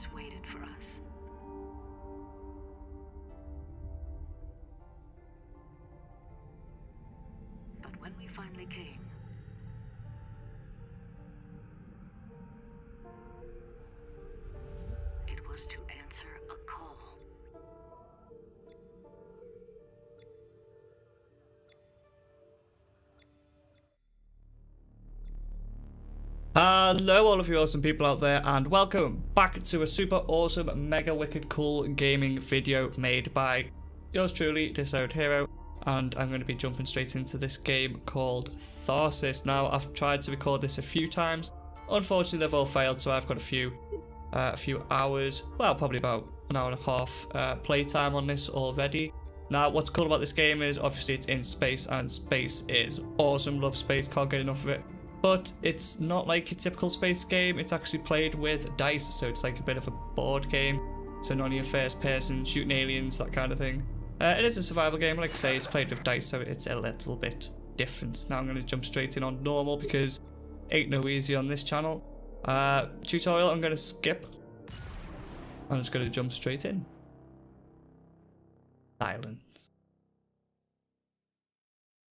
universe waited for us. But when we finally came, it was to answer a call. Hello all of you awesome people out there, and welcome back to a super awesome mega wicked cool gaming video made by yours truly, Disowned Hero, and I'm going to be jumping straight into this game called Tharsis. Now, I've tried to record this a few times, unfortunately they've all failed, so I've got a few hours, well probably about an hour and a half playtime on this already. Now, what's cool about this game is obviously it's in space, and space is awesome. Love space, can't get enough of it. But it's not like a typical space game, it's actually played with dice, so it's like a bit of a board game. So not only a first person, shooting aliens, that kind of thing. It is a survival game, like I say, it's played with dice, so it's a little bit different. Now I'm going to jump straight in on normal because ain't no easy on this channel. Tutorial I'm going to skip. I'm just going to jump straight in. Silence.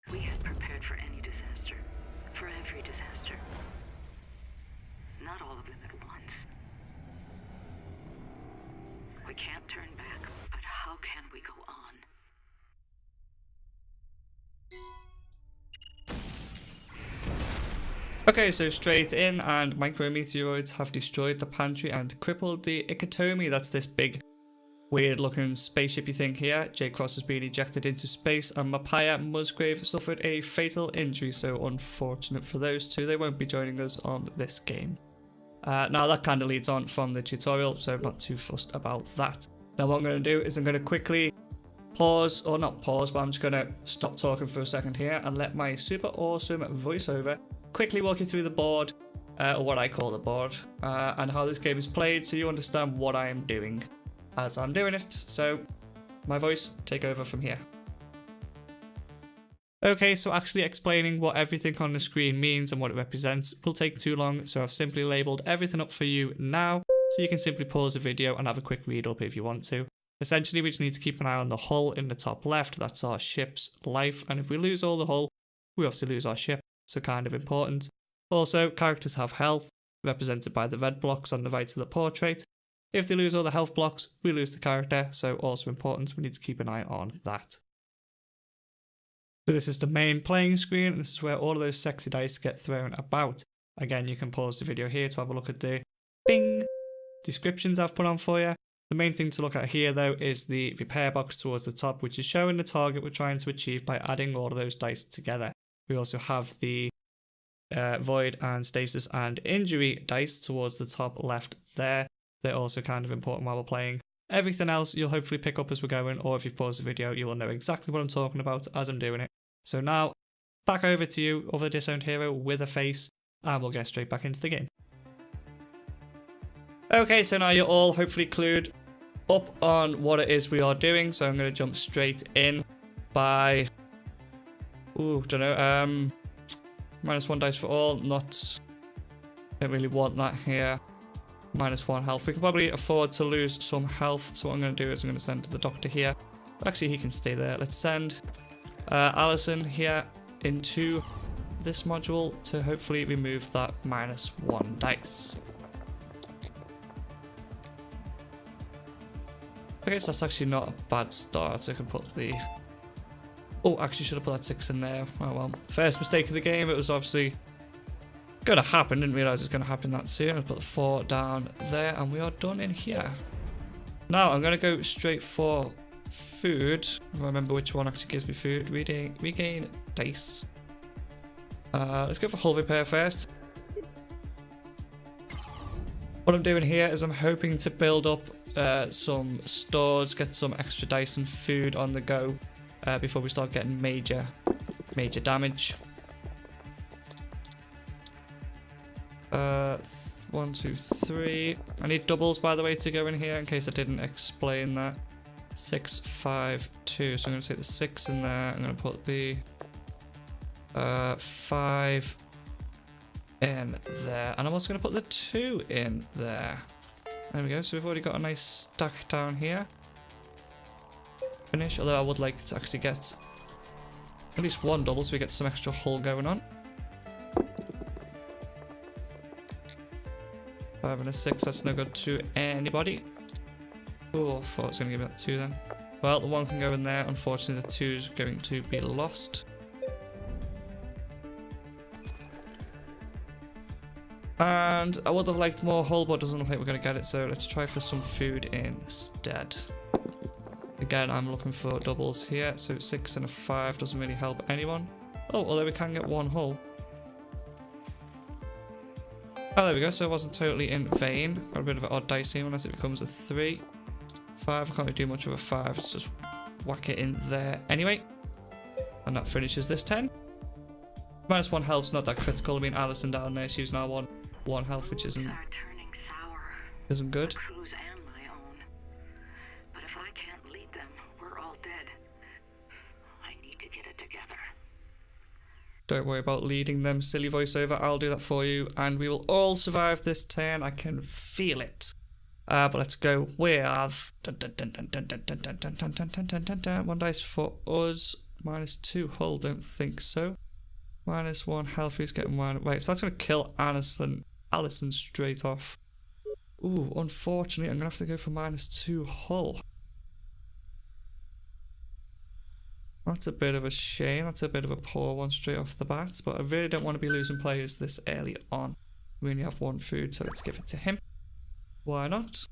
We had prepared for any disaster. For every disaster. Not all of them at once. We can't turn back, but how can we go on? Okay, so straight in, and meteoroids have destroyed the pantry and crippled the Ikitomi. That's this big weird looking spaceshipy thing here. J. Cross has been ejected into space, and Mapaya Musgrave suffered a fatal injury, so unfortunate for those two. They won't be joining us on this game. Now that kind of leads on from the tutorial, so I'm not too fussed about that. Now what I'm going to do is I'm going to quickly pause, or not pause, but I'm just going to stop talking for a second here and let my super awesome voiceover quickly walk you through the board, or what I call the board, and how this game is played, so you understand what I am doing as I'm doing it. So my voice, take over from here. Okay, so actually explaining what everything on the screen means and what it represents will take too long, so I've simply labelled everything up for you now, so you can simply pause the video and have a quick read up if you want to. Essentially, we just need to keep an eye on the hull in the top left. That's our ship's life, and if we lose all the hull, we obviously lose our ship, so kind of important. Also, characters have health, represented by the red blocks on the right of the portrait. If they lose all the health blocks, we lose the character, so also important, we need to keep an eye on that. So this is the main playing screen, this is where all of those sexy dice get thrown about. Again, you can pause the video here to have a look at the bing descriptions I've put on for you. The main thing to look at here though is the repair box towards the top, which is showing the target we're trying to achieve by adding all of those dice together. We also have the void and stasis and injury dice towards the top left there. They're also kind of important while we're playing. Everything else you'll hopefully pick up as we're going, or if you've paused the video, you will know exactly what I'm talking about as I'm doing it. So now, back over to you, over the Disowned Hero with a face, and we'll get straight back into the game. Okay, so now you're all hopefully clued up on what it is we are doing, so I'm going to jump straight in by... ooh, don't know, -1 dice for all, don't really want that here. -1 health. We can probably afford to lose some health, so what I'm going to do is I'm going to send the doctor here. Actually, he can stay there. Let's send Allison here into this module to hopefully remove that -1 dice. Okay, so that's actually not a bad start. I can put the... oh, actually should have put that 6 in there. Oh well. First mistake of the game. It was obviously gonna happen, didn't realise it was gonna happen that soon. I'll put the 4 down there, and we are done in here. Now I'm gonna go straight for food. Remember which one actually gives me food. Regain dice. Let's go for hull repair first. What I'm doing here is I'm hoping to build up some stores, get some extra dice and food on the go before we start getting major damage. 1, 2, 3. I need doubles, by the way, to go in here in case I didn't explain that. 6, 5, 2. So I'm going to take the 6 in there. I'm going to put the 5 in there, and I'm also going to put the 2 in there. There we go. So we've already got a nice stack down here. Finish. Although I would like to actually get at least one double so we get some extra hull going on. 5 and a 6. That's no good to anybody. Oh, I thought it was going to give me that 2 then. Well, the 1 can go in there. Unfortunately, the 2 is going to be lost. And I would have liked more hull, but it doesn't look like we're going to get it. So let's try for some food instead. Again, I'm looking for doubles here. So 6 and a 5 doesn't really help anyone. Oh, although we can get 1 hull. Oh, there we go. So it wasn't totally in vain. Got a bit of an odd dice here unless it becomes a 3. 5, I can't really do much of a 5. Let's just whack it in there anyway. And that finishes this 10. Minus 1 health's not that critical. I mean, Alison down there, she's now 1 health, which isn't good. But if I can't lead them, we're all dead. I need to get it together. Don't worry about leading them, silly voiceover. I'll do that for you, and we will all survive this turn. I can feel it. But let's go with 1 dice for us. Minus 2 hull, don't think so. Minus 1 health, who's getting 1? Wait, so that's going to kill Alison straight off. Ooh, unfortunately, I'm going to have to go for minus 2 hull. That's a bit of a shame. That's a bit of a poor one straight off the bat. But I really don't want to be losing players this early on. We only have 1 food, so let's give it to him. Why not?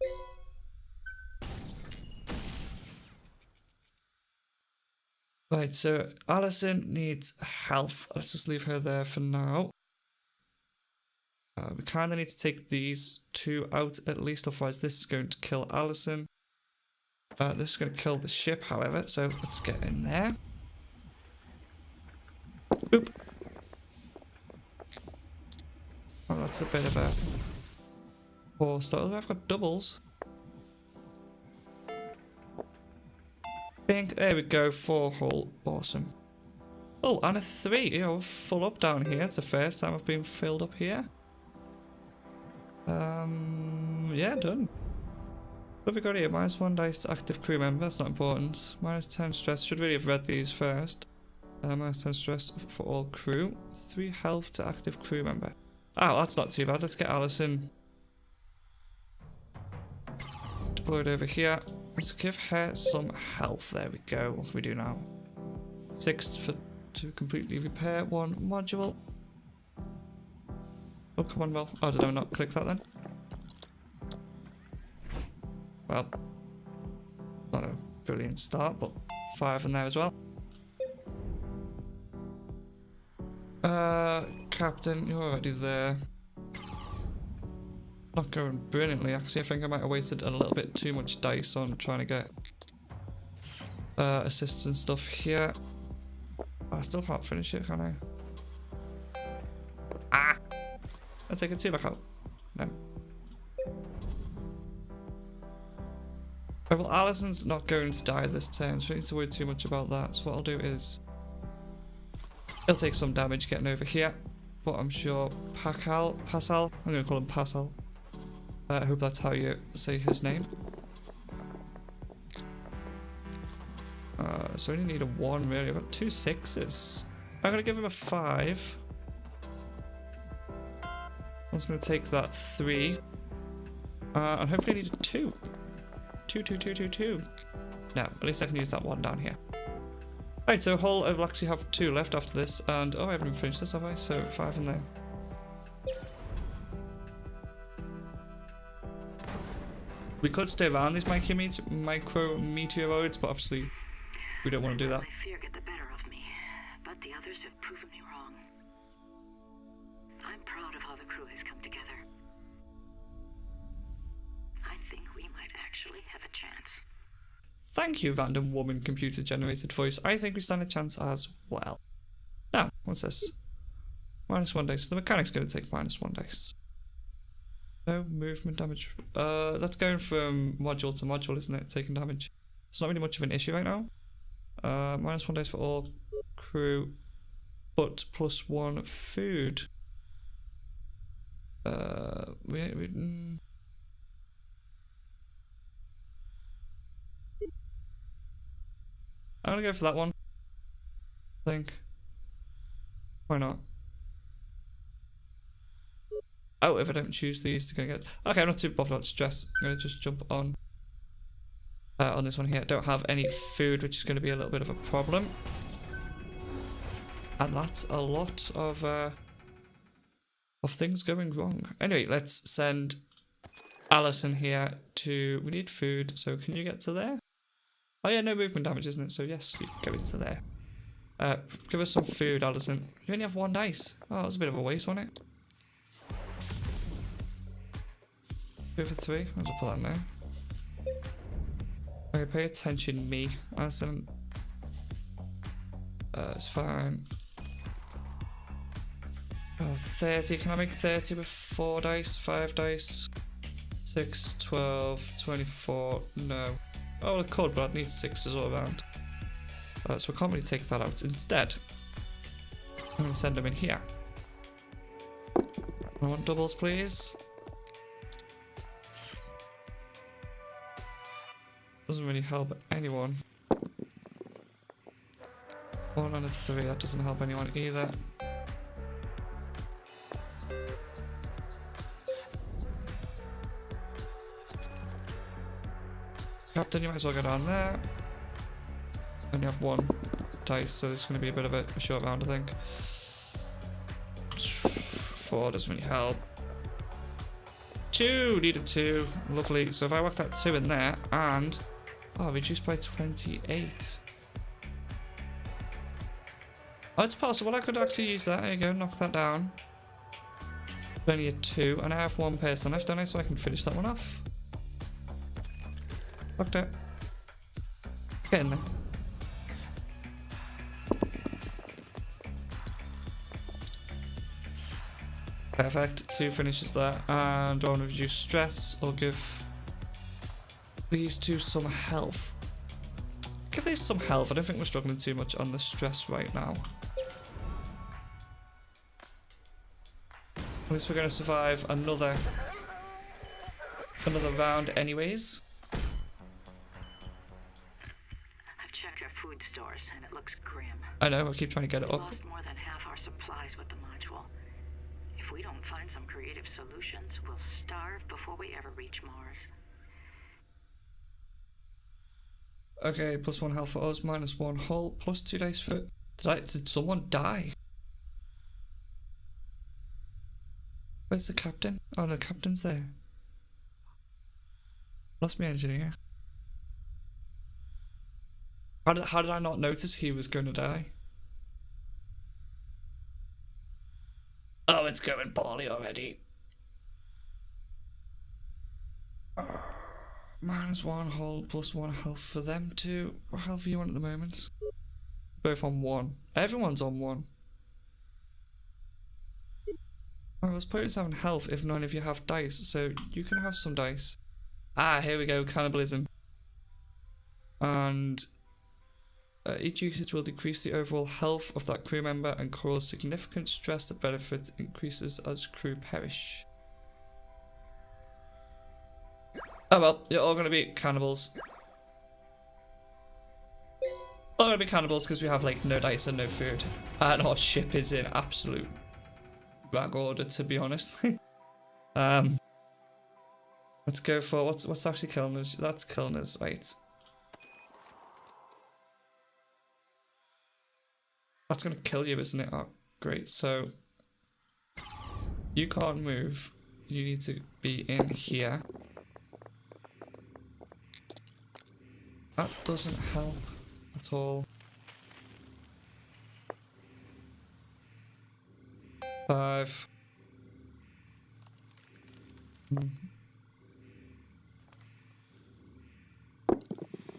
Right, so Alison needs health. Let's just leave her there for now. We kind of need to take these 2 out at least, otherwise this is going to kill Alison. This is going to kill the ship, however, so let's get in there. Boop. Oh, that's a bit of a poor start. I've got doubles. There we go, 4 hull. Awesome. Oh, and a 3. You know, full up down here. It's the first time I've been filled up here. Yeah, done. What have we got here? Minus 1 dice to active crew member. That's not important. Minus 10 stress. Should really have read these first. Minus 10 stress for all crew. 3 health to active crew member. Oh, that's not too bad. Let's get Alison deployed over here. Let's give her some health. There we go. What can we do now? 6 to completely repair 1 module. Oh, come on, well. Oh, did I not click that then? Well, not a brilliant start, but 5 in there as well. Captain, you're already there. Not going brilliantly, actually. I think I might have wasted a little bit too much dice on trying to get assists and stuff here. I still can't finish it, can I? Ah! I'll take a 2 back out. No. Right, well, Alison's not going to die this turn, so I don't need to worry too much about that. So what I'll do is he'll take some damage getting over here, but I'm sure Pascal, I'm going to call him Pascal. I hope that's how you say his name. So I only need a 1 really. I've got 2 6s. I'm going to give him a 5. I'm just going to take that 3. And hopefully I need a 2. 2. No, at least I can use that 1 down here. Right, so hull, I will actually have 2 left after this. And, oh, I haven't even finished this, have I? So 5 in there. We could stay around these micro meteoroids, but obviously we don't want to do that. My fear get the better of me, but the others have proven me wrong. I'm proud of how the crew has come together. I think we might actually have a chance. Thank you, random woman computer generated voice. I think we stand a chance as well. Now, what's this? Minus 1 dice. So the mechanic's going to take minus 1 dice. No movement damage. That's going from module to module, isn't it? Taking damage. It's not really much of an issue right now. Minus 1 dice for all crew, but plus 1 food. I'm gonna go for that one. I think. Why not? Oh, if I don't choose these, they're gonna get. Okay, I'm not too bothered about stress. I'm gonna just jump on this one here. I don't have any food, which is gonna be a little bit of a problem. And that's a lot of things going wrong. Anyway, let's send Allison here to. We need food, so can you get to there? Oh yeah, no movement damage, isn't it? So yes, you go into there. Give us some food, Allison. You only have 1 dice. Oh, that was a bit of a waste, wasn't it? 2 for 3. I'll just put that in there. Okay, pay attention, me. Allison. It's fine. Oh, 30. Can I make 30 with 4 dice? 5 dice? 6, 12, 24. No. Oh, I could, but I'd need 6s all around. So I can't really take that out. Instead, I'm going to send them in here. I want doubles, please. Doesn't really help anyone. 1 and a 3, that doesn't help anyone either. Captain, you might as well go down there. And you have 1 dice, so this is going to be a bit of a short round, I think. 4 doesn't really help. 2! Needed 2. Lovely. So if I whack that 2 in there, and... Oh, reduced by 28. Oh, it's possible. I could actually use that. There you go. Knock that down. Only a 2, and I have 1 person left, don't I? So I can finish that one off. Locked it. Get in there. Perfect. 2 finishes there. And I want to reduce stress. I'll give these 2 some health. Give these some health. I don't think we're struggling too much on the stress right now. At least we're going to survive another round anyways. I've checked our food stores and it looks grim. I know, I keep trying to get it We up. lost more than half our supplies with the module. If we don't find some creative solutions, we'll starve before we ever reach Mars. Okay, +1 health for us, -1 hull, +2 dice for... Did someone die? Where's the captain? Oh no, the captain's there. Lost my engineer. How did I not notice he was going to die? Oh, it's going poorly already. -1 hull, +1 health for them too. What health are you on at the moment? Both on 1. Everyone's on 1. I was pointless having health if none of you have dice, so you can have some dice. Ah, here we go, cannibalism. And each usage will decrease the overall health of that crew member and cause significant stress. The benefit increases as crew perish. Oh well, you're all going to be cannibals. All going to be cannibals because we have like no dice and no food. And our ship is in absolute rag order, to be honest. Let's go for what's actually killing us. That's killing us, right? That's gonna kill you, isn't it? Oh, great. So you can't move. You need to be in here. That doesn't help at all. 5.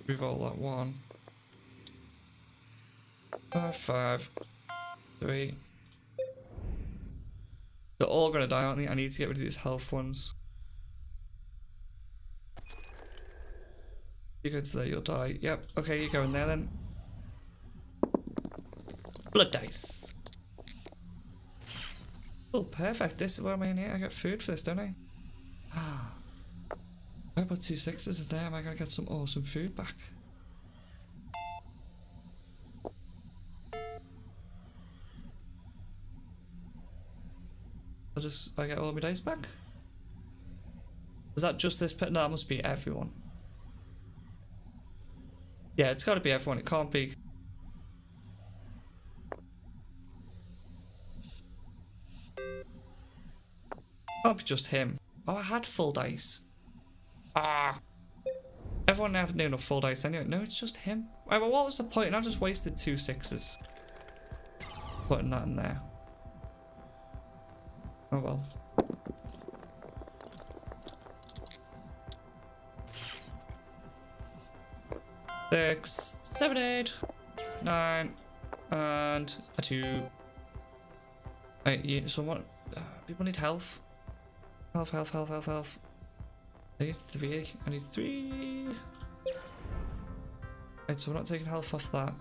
Reroll that 1. 5, 3. They're all gonna die, aren't they? I need to get rid of these health ones. You go to there, you'll die. Yep, okay, you go in there then. Blood dice. Oh, perfect. This is what am I in here? I get food for this, don't I? I put 2 6s in there. Am I gonna get some awesome food back? I get all my dice back? Is that just this pet? No, that must be everyone. Yeah, it's got to be everyone. It can't be. Can't be just him. Oh, I had full dice. Ah. Everyone had enough full dice anyway. No, it's just him. Right, well, what was the point? I've just wasted 2 6s. Putting that in there. Oh well. Six, 7, 8, 9, and a 2. Right, yeah, so what? People need health. Health. I need 3. I need 3. Right, so we're not taking health off that.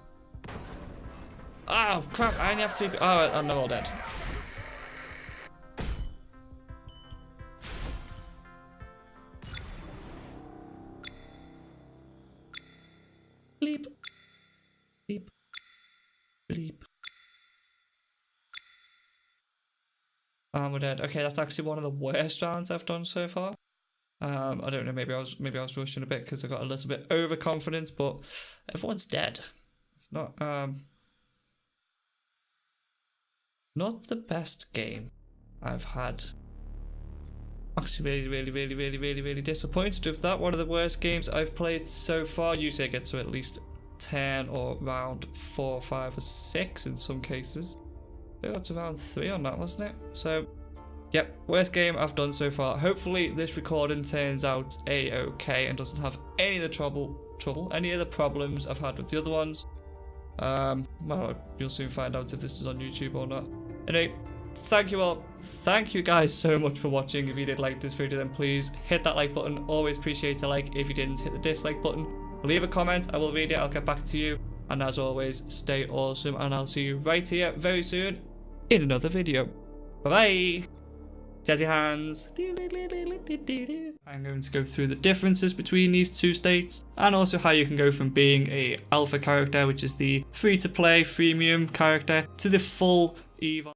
Oh crap! I only have 3. Oh, I'm all dead. Bleep. Bleep. Bleep. We're dead. Okay, that's actually one of the worst rounds I've done so far. I don't know, maybe I was rushing a bit because I got a little bit overconfident, but everyone's dead. It's not the best game I've had. Actually really disappointed with that. One of the worst games I've played so far. Usually I get to at least 10 or round 4, 5 or 6 in some cases. I got to round 3 on that, wasn't it? So yep, worst game I've done so far. Hopefully this recording turns out a-okay and doesn't have any of the any of the problems I've had with the other ones. Well, you'll soon find out if this is on YouTube or not. Anyway, thank you all. Thank you guys so much for watching. If you did like this video, then please hit that like button. Always appreciate a like. If you didn't, hit the dislike button. Leave a comment. I will read it. I'll get back to you. And as always, stay awesome. And I'll see you right here very soon in another video. Bye-bye. Jazzy hands. I'm going to go through the differences between these two states and also how you can go from being a alpha character, which is the free-to-play freemium character, to the full EVE.